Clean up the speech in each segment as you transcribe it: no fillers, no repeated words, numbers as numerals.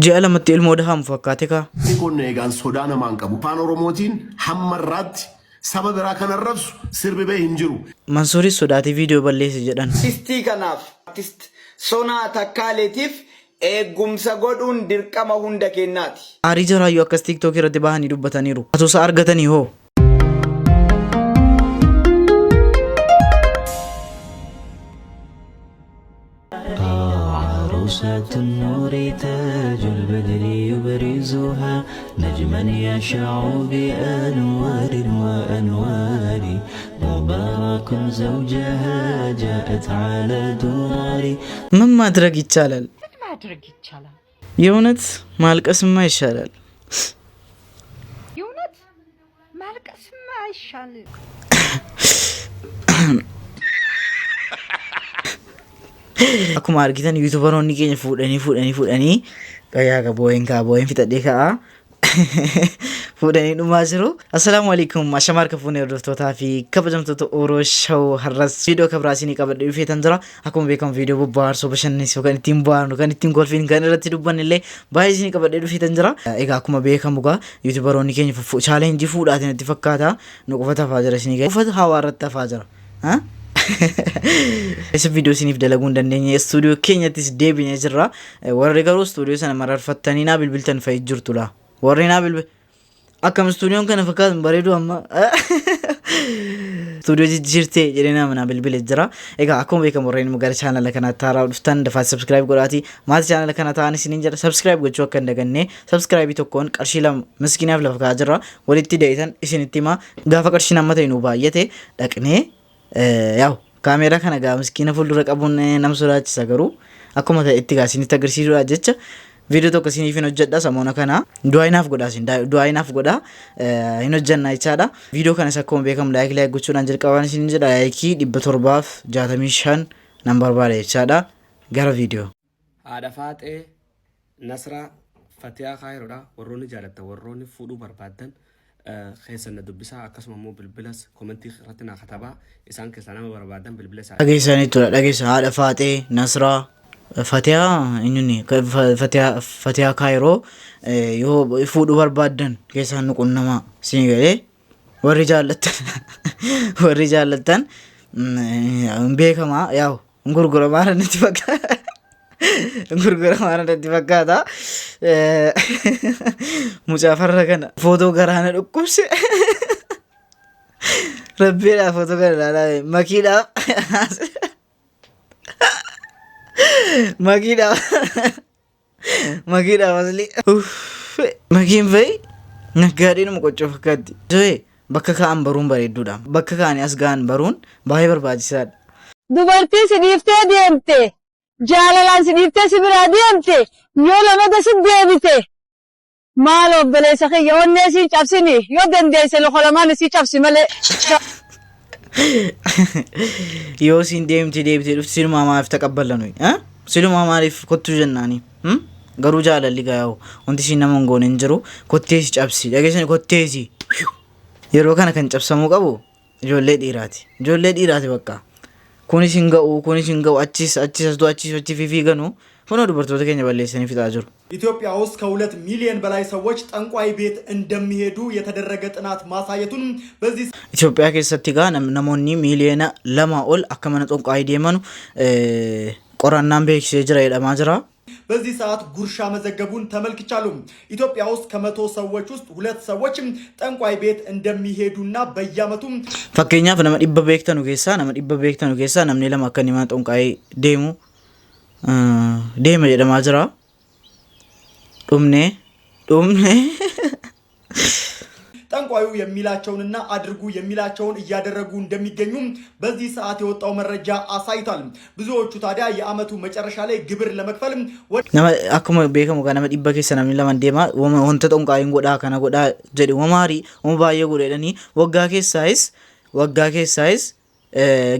جاء لما تقل مودها مفكاتك يكون إيجان سودان مانكبو بانوروموتين حمرات سبب راكن الرفس سرب به هنجرو منصوري سوداتي فيديو بليس جدًا تستي كناف تست سونا تكاليتيف eegumsa godhuun dirqama hunda kennaati. Aarii jaraayyuu akkas TikTok irratti bahanii dubbataniiru. Atosa argatanii hoo? عروسة النور تاج البدر يبرزها نجما يشع بأنوار وأنوار مبارك زوجها جاءت على دوار من ማድረግ ይቻላል? ማድረግ ይቻላል? የእውነት ማልቀስማ ይሻላል። የእውነት ማልቀስማ ይሻላል። Akkuma argitan yuutuubaroonni keenya fuudhanii qayyaa boo'een fixadhee ka'a. Fuudhanii dhumaa jiru. Assalaamu alaikum ashamaa harka fuunee hordoftoota fi kabajamtoota Oromoo Show har'as viidiyoo kabiraasinii qabadhee dhufeetan jira. Akkuma beekamu viidiyoo bobbaarsoo bashannansiisuu kan ittiin bohaarnu kan ittiin kolfiin kan irratti dubbanne illee baay'ee isinii qabadhee dhufeetan jira. Egaa akkuma beekamu gaa yuutuubaroonni keenya chaalenjii fuudhaatiin itti fakkaata. Nu qofatu hafaa jira isinii gaa. Qofatu hawaa irratti hafaa jira. Ese video sinif dalaguun dandeenya studio keenyattis deebinee jirra. Warri garuu studio sana mararfattanii naa bilbiltan fa'i jirtu la. Warri naa bilbil akkam studio kana fakkaatan bareedu amma studio jijjiirtee jedhee naa bilbilee jira. Egaa akkuma beekamu warreen gara channel kana taaraa dhuftan dafaa subscribe godhaati. Maatii channel kana ta'an isiniin jira subscribe gochuu akka hin daganne subscribe tokkoon qarshii lama miskiinaaf lafa kaa'aa jirra. Walitti deebitan isinitti himaa gaafa qarshii nama ta'e nu baay'ate dhaqnee yaw kaamera kana gaa miskiina fuuldura qabuun nam sodaachisa garuu akkuma itti gaa isinitti agarsiisuudha jecha viidiyoo tokko isiniif hin hojjedha samoona kana du'aayinaaf godha hin hojjannaa jechaadha. Viidiyoo kanas akkuma beekamu laayik gochuudhaan jalqabaan isin jedha laayikii 765 nan barbaada jechaadha. Gara viidiyoo. Haadha Faaxee Nasraa Fatiyaa Kaayiroodha. Warroonni jaalatta warroonni fuudhuu barbaadan خيسنا دبسا أكسم مو بالبلس كومنتي رتنا خطبا إنسان كسلام بربادن بالبلس. أجيساني تقول أجيس هذا فاتي نصرة فتيا إنني فتيا كايرو يهو يفوت بربادن كيسان نقول نما سينجلي والرجال لتن بيك ما ياو نقول مارا نتفق gurgura maarratti fakkaata musaafarra kana footoo garaana dhukkubse rabbiidhaaf footoo garaana makiidhaaf asli makiin fa'i naggaadheenuma qoccoo fakkaatti. Zoe bakka kaa'an baruun bareedduudha. Bakka kaa'anii as ga'an baruun baay'ee barbaachisaadha. Dubartii si dhiiftee deemte. Jaalalaan si dhiiftee si biraa deemte yoo lamada si deebite maal obboleessa kiyya onnee si cabsini yoo dandeesse loqo lamaan si cabsi malee. Yoo siin deemte dhufti silumaa maaliif taqabbalanu silumaa maaliif kottuu jennaani garuu jaalalli gaa'u wanti siin nama hin goone hin jiru kottee si cabsi dhageessani kottee si yeroo kana kan cabsamuu qabu ijoollee dhiiraati bakka. Kunis hin ga'u achis fiiganu ሆኖ dubartoota keenya balleessanii fixaa jiru. ኢትዮጵያ ውስጥ ከ2 ሚሊዮን በላይ ሰዎች ጠንቋይ ቤት እንደሚሄዱ የተደረገ ጥናት ማሳየቱን በዚህ ኢትዮጵያ keessatti gaa namoonni miiliyoona 2 ol akka mana xonqaayii deemanu qorannaan beeksisee jira jedhamaa jira. በዚህ ሰዓት ጉርሻ መዘገቡን ተመልክቻለሁ። ኢትዮጵያ ውስጥ ከ100 ሰዎች ውስጥ 2 ሰዎች ጠንቋይ ቤት እንደሚሄዱና በየአመቱ fakkeenyaaf nama 100 beektanu keessaa namni 2 akka mana xonqaayii deema jedhamaa jira. dhumne ጠንቋዩ የሚላቸውንና አድርጉ የሚላቸውን እያደረጉ እንደሚገኙ በዚህ ሰዓት የወጣው መረጃ አሳይቷል። ብዙዎቹ ታዲያ የአመቱ መጨረሻ ላይ ግብር ለመክፈል akkuma beekamu kana nama 100 keessa namni 2 deema wanta xonqaayiin godhaa kana godhaa jedhe wamaarii baay'ee godhedhanii waggaa keessaayis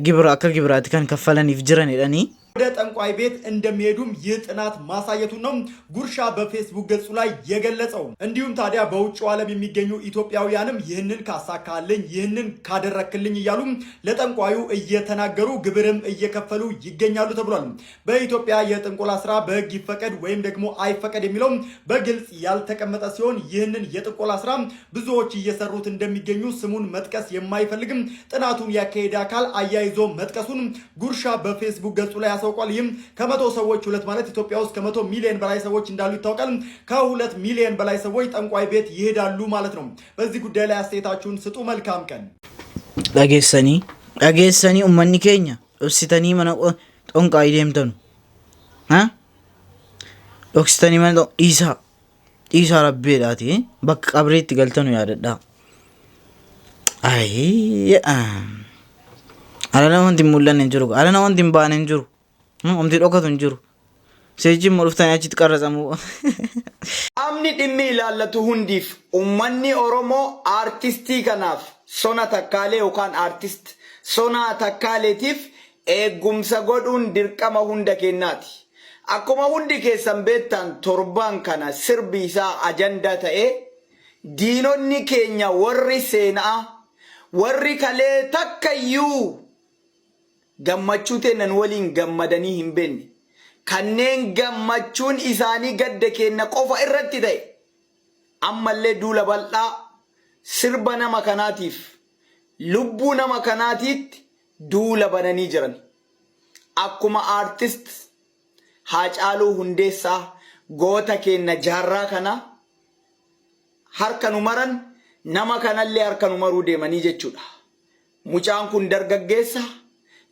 gibira akka gibiraatti kan kaffalaniif jiran jedhanii ወደ ጠንቋይ ቤት እንደሚሄዱም ይህ ጥናት ማሳየቱን ነው ጉርሻ በፌስቡክ ገጹ ላይ የገለጸው። እንዲሁም ታዲያ በውጭው ዓለም የሚገኙ ኢትዮጵያውያንም ይህንን ካሳካልኝ ይህንን ካደረክልኝ እያሉ ለጠንቋዩ እየተናገሩ ግብርም እየከፈሉ ይገኛሉ ተብሏል። በኢትዮጵያ የጥንቆላ ስራ በህግ ይፈቀድ ወይም ደግሞ አይፈቀድ የሚለው በግልጽ ያልተቀመጠ ሲሆን ይህንን የጥንቆላ ስራ ብዙዎች እየሰሩት እንደሚገኙ ስሙን መጥቀስ የማይፈልግም ጥናቱን ያካሄደ አካል አያይዞ መጥቀሱን ጉርሻ በፌስቡክ ገጹ ላይ ያሳውቋል። ይህም ከ100 ሰዎች ሁለት ማለት ኢትዮጵያ ውስጥ ከ100 ሚሊዮን በላይ ሰዎች እንዳሉ ይታወቃል። ከ2 ሚሊዮን በላይ ሰዎች ጠንቋይ ቤት ይሄዳሉ ማለት ነው። በዚህ ጉዳይ ላይ አስተያየታችሁን ስጡ። መልካም ቀን። dhageessanii ummanni keenya dhoksitanii mana xonqaayii deemtanu dhoksitanii mana dhiisaa rabbeedhaati bakka qabreetti galtanu yaadadha. Ala nama wanti mul'anne hin jiru, ala nama wanti hin baane hin jiru, wanti dhokatu hin jiru. Seejjiin mul'uftanii achitti qarrasamu. Amni dhimmi ilaallatu hundiif ummanni Oromoo aartistii kanaaf Sona Takkaalee yookaan aartist Sona Takkaaleetiif eegumsa godhuun dirqama hunda kennaati. Akkuma hundi keessan beektan torban kana sirbi isaa ajandaa ta'ee diinonni keenya warri seenaa warri kalee takkayyuu gammachuu teenan waliin gammadanii hin beekne kanneen gammachuun isaanii gadda keenya qofa irratti ta'e ammallee duula bal'aa sirba nama kanaatiif lubbuu nama kanaatiitti duula bananii jiran. Akkuma aartist Haacaaluu Hundeessaa goota keenya jaarraa kana harka nu maran nama kanallee harka nu maruu deemanii jechuudha. Mucaan kun dargaggeessa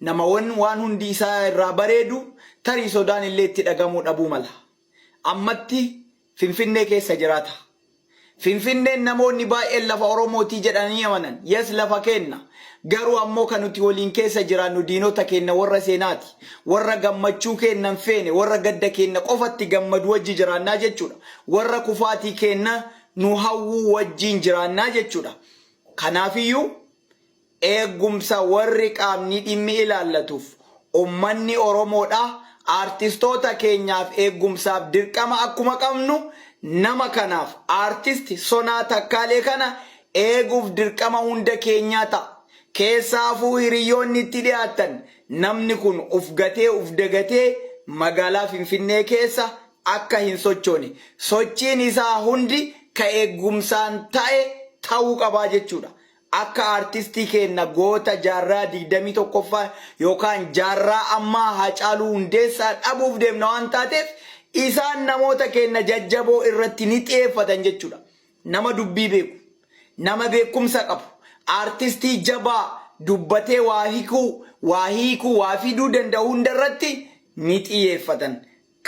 nama waan hundi isaa irraa bareedu tarii sodaan illee itti dhagamuu dhabuu mala. Ammatti Finfinnee keessa jiraata. Finfinneen namoonni baay'een lafa Oromootii jedhanii amanan. Yes lafa kenna. Garuu ammoo kan nuti waliin keessa jiraannu diinota keenya warra seenaati. Warra gammachuu kennan feene, warra gadda keenya qofatti gammadu wajji jiraannaa jechuudha. Warra kufaatii keenya nu hawwuu wajjiin jiraannaa jechuudha. Kanaafiyyuu eegumsa warri qaamni dhimmi ilaallatuuf ummanni Oromoodha. Aartistoota keenyaaf eegumsaaf dirqama akkuma qabnu nama kanaaf aartist Sona Takkaalee kana eeguuf dirqama hunda keenyaa ta'a. Keessaafuu hiriyoonni itti dhiyaatan namni kun uf gatee uf dagatee magaalaa Finfinnee keessa akka hin sochoone sochiin isaa hundi ka eegumsaan ta'e ta'uu qabaa jechuudha. Akka aartistii keenya goota jaarraa 21ffaa yookaan jaarraa ammaa Haacaaluu Hundeessaa dhabuuf deemna waan taateef isaan namoota keenya jajjaboo irratti ni xiyyeeffatan jechuudha. Nama dubbii beeku, nama beekumsa qabu, aartistii jabaa dubbatee waa hiikuu, waa fiduu danda'u hundarratti ni xiyyeeffatan.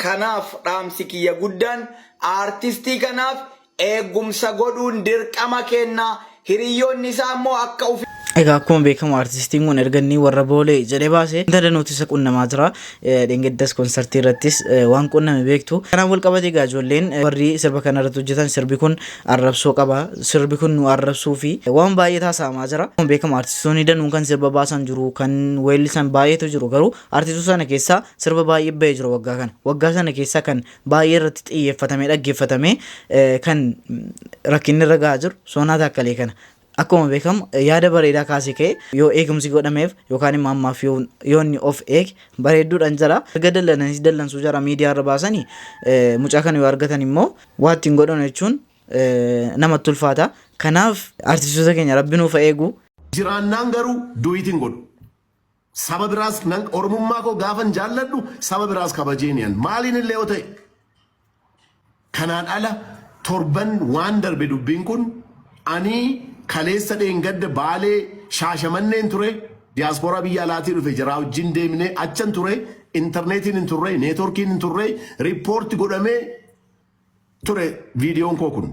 Kanaaf dhaamsi kiyya guddaan aartistii kanaaf eegumsa godhuun dirqama kennaa. Hiriyoonni isaa immoo akka egaa akkuma beekamu artistiin kun erga inni warra boolee jedhee baasee inta nuti qunnamaa jira dhingiddas konsartii irrattis waan qunname beektu. Kanaan wal qabatee egaa ijoolleen warri sirba kana irratti hojjetan sirbi kun arrabsoo qaba, sirbi kun nu arrabsuu fi waan baay'ee taasifamaa jira. Akkuma beekamu artistoonni danuu kan sirba baasan jiru, kan weellisan baay'eetu jiru. Garuu artistoota sana keessaa sirba baay'ee bahee jiru waggaa kana. Waggaa sana keessaa kan baay'ee irratti xiyyeeffatamee dhaggeeffatamee kan rakkinni irra gahaa jiru Sona Takkaalee kana. Akkuma beekamu yaada bareedaa kaasee ka'e yoo eegumsi godhameef yookaan immoo ammaaf yoo inni of eege bareedduudhaan jira. Erga dallansuu jara miidiyaa irra baasanii mucaa kana yoo argatan immoo waa ittiin godhan jechuun namatti ulfaata. Kanaaf artistoota keenya rabbi nuuf eegu. Jiraannaan garuu duwitiin godhu. Saba biraas Oromummaa koo gaafan jaalladhu saba biraas kabajeeniyan maaliin illee yoo ta'e kanaan ala torban waan darbe dubbiin kun ani kaleessa dheengadda baalee shaashamanneen ture diiyaaspooraa biyya alaatii dhufe jiraa wajjin deemnee achan ture intarneetiin hin turre neetworkiin hin turre riippoorti godhamee ture viidiyoon koo kun.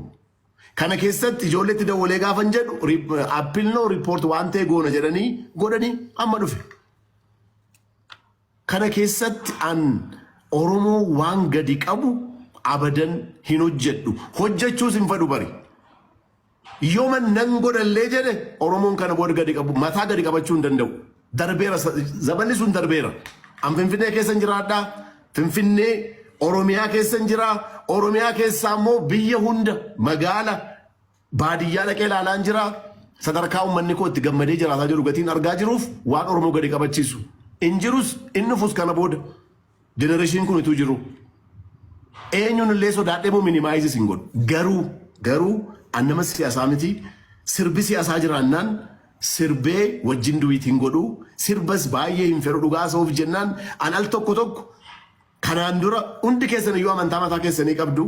Kana keessatti ijoolleetti dawwalee gaafan jedhu appilnoo riippoorti waan ta'e goona jedhanii godhanii amma dhufe. Kana keessatti an Oromoo waan gadi qabu abadan hin hojjedhu. Hojjechuus hin fedhu bari. Yooma nan godhallee jedhe Oromoon kana booda gadi qabu mataa gadi qabachuu hin danda'u. Darbeera zabanni sun darbeera. An Finfinnee keessa jiraadha. Finfinnee Oromiyaa keessa jira. Oromiyaa keessa ammoo biyya hunda magaala baadiyyaa dhaqee ilaalaan jira. Sadarkaa uummanni koo itti gammadee jiraataa jiru gatiin argaa jiruuf waan Oromoo gadi qabachiisu. Injirus inni fus kana booda generation kun itu jiru. Eenyuun illee sodaadhee moo minimaayizi sin godhu. Garuu annama siyaasaa miti sirbi siyaasaa jiraannaan sirbee wajjin duwiitiin godhu sirbas baay'ee hin fedhu dhugaa soof jennaan an al tokko kanaan dura hundi keessan iyyuu amantaa mataa keessanii qabdu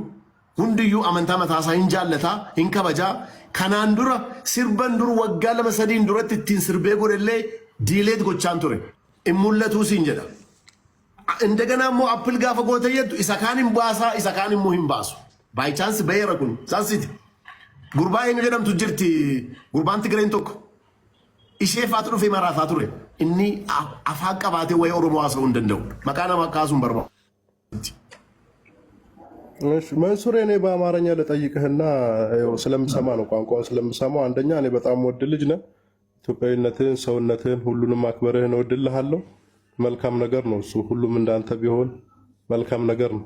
hundiyyuu amantaa mataa isaa hin jaallataa hin kabajaa kanaan dura sirban dur waggaa 2-3 duratti ittiin sirbee godhellee diileet gochaan ture in mul'atuu siin jedha. እንደገና ሞ አፕል ጋፈ ጎተየቱ ኢሳካንም ባሳ ኢሳካንም ሙሂም ባሱ ባይ ቻንስ በየረኩን ሳንሲቲ ጉርባ የኝ ጀደምቱ ጅርቲ ጉርባን ትግሬን ቶክ ኢሼ ፋትሩ ፌማራታ ቱሬ እኒ አፋቀባቴ ወይ ኦሮሞ አሰው እንደው መቃና ማካሱን በርባ እሺ መንሱር እኔ በአማርኛ ልጠይቅህና ስለምሰማ ነው ቋንቋውን ስለምሰማው አንደኛ እኔ በጣም ወድ ልጅ ነህ ኢትዮጵያዊነትን ሰውነትን ሁሉንም አክብረህን ወድልሃለሁ መልካም ነገር ነው እሱ ሁሉም እንዳንተ ቢሆን መልካም ነገር ነው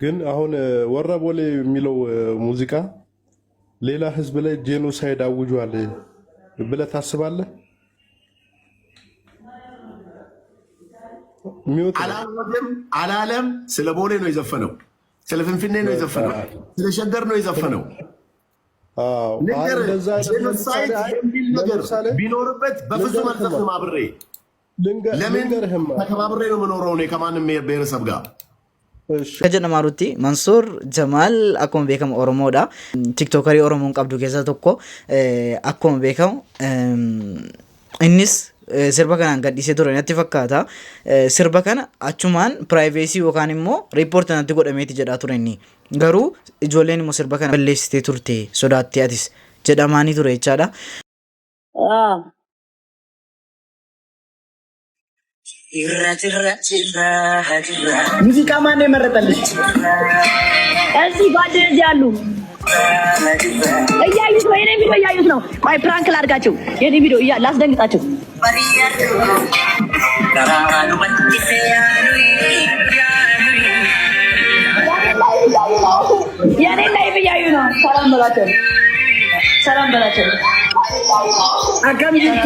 ግን አሁን ወረቦሌ የሚለው ሙዚቃ ሌላ ህዝብ ላይ ጄኖሳይድ አውጇል ብለህ ታስባለህ? አላለም ስለ ቦሌ ነው የዘፈነው ስለ ፍንፍኔ ነው የዘፈነው ስለ ሸገር ነው የዘፈነው ጄኖሳይድ የሚል ነገር ቢኖርበት በፍጹም አልዘፍንም አብሬ ለምን ተከባብሬ ነው የምኖረው እኔ ከማንም ብሔረሰብ ጋር ከጀነማሩቲ መንሱር ጀማል አኮም ቤከም ኦሮሞዳ ቲክቶከሪ ኦሮሞን ቀብዱ keessa tokko akkuma beekamu innis sirba kanaan gadhiisee ture natti fakkaata sirba kana achumaan privacy yookaan immoo report natti godhameeti jedhaa ture inni garuu ijoolleen immoo sirba kana balleessitee turte sodaattee atis jedhamaanii ture jechaadha. ሙዚቃ ማን የመረጠልሽ? እዚህ ጓደኞች ያሉ እያዩት ነው። የኔ ቪዲዮ እያዩት ነው። ቆይ ፕራንክ ላድርጋቸው። የኔ ቪዲዮ ላስደንግጣቸው። የኔ ላይቭ እያዩ ነው። ሰላም በላቸው። ሰላም በላቸው። አጋም ይልቱ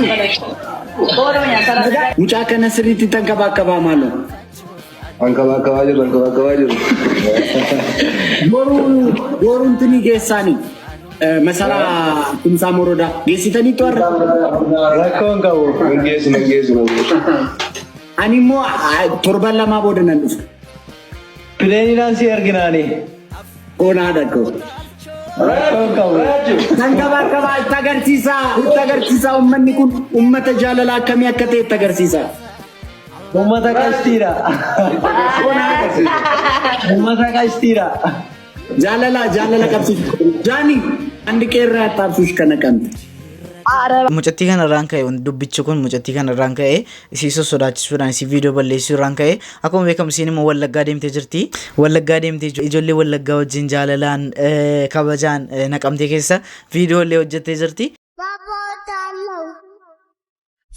ሙጫ ከነስሪት ተንከባከባ ማለት አንከባከባ ጅሩ ጎሩ እንትኒ ጌሳኒ መሰራ ኩምሳ ሞሮዳ ጌሲተኒ ጦር ረኮን ጋው መንጌስ ነው አኒሞ ቶርባላማ ቦደነልስ ፕሌኒናንሲ አርግናኔ ኦና ደቆ ተንከባከባ ተገርሲሳ ኡመኒ ኩን ኡመተ ጃለላ ከሚያከተ ተገርሲሳ ኡመተ ቀሽቲራ ጃለላ ቀብሲ ጃኒ አንድ ቄራ ታብሱሽ ከነቀንት mucattii kana irraan ka'e dubbichi kun mucattii kana irraan ka'e isiisoo sodaachisuudhaan isii viidiyoo balleessuu irraan ka'e akkuma beekamu isiin immoo wallaggaa deemtee jirti wallaggaa deemtee ijoollee wallaggaa wajjin jaalalaan kabajaan naqamtee keessa viidiyoo illee hojjettee jirti.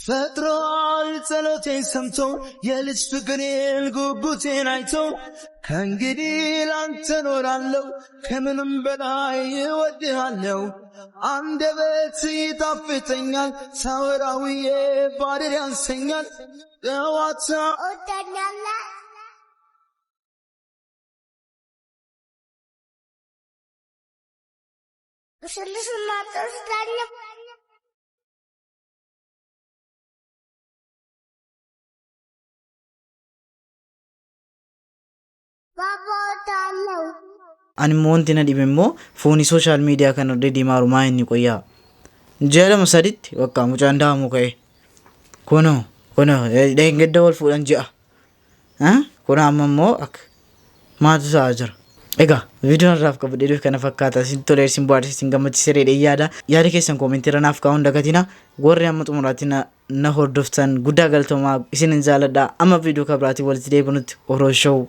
ፈጥሯል ጸሎቴን ሰምቶ የልጅ ፍቅሬን ጉጉቴን አይቶ ከእንግዲህ ላንተ ኖራለሁ ከምንም በላይ እወድሃለሁ አንደበት ይጣፍጠኛል ሳወራውዬ ባድር ያንሰኛል ጠዋታ ani immoo wanti na dhibe immoo foonii sooshaal miidiyaa kana irra deemaaru maa inni qoyyaa jedhama saditti bakka mucaan daamu ka'e kuno dheengadda wal fuudhan ji'a kun amma immoo akka maatu ta'aa jira. Egaa viidiyoon irraaf qabadheeduuf kana fakkaata isin tolee isin bohaarse isin gammachiiseedha yaada keessan koomentii irra naaf kaa'uun dagatina warri amma xumuraatti na hordoftan guddaa galatooma isin jaalladha amma viidiyoo kabiraatiin walitti deebinutti oroo show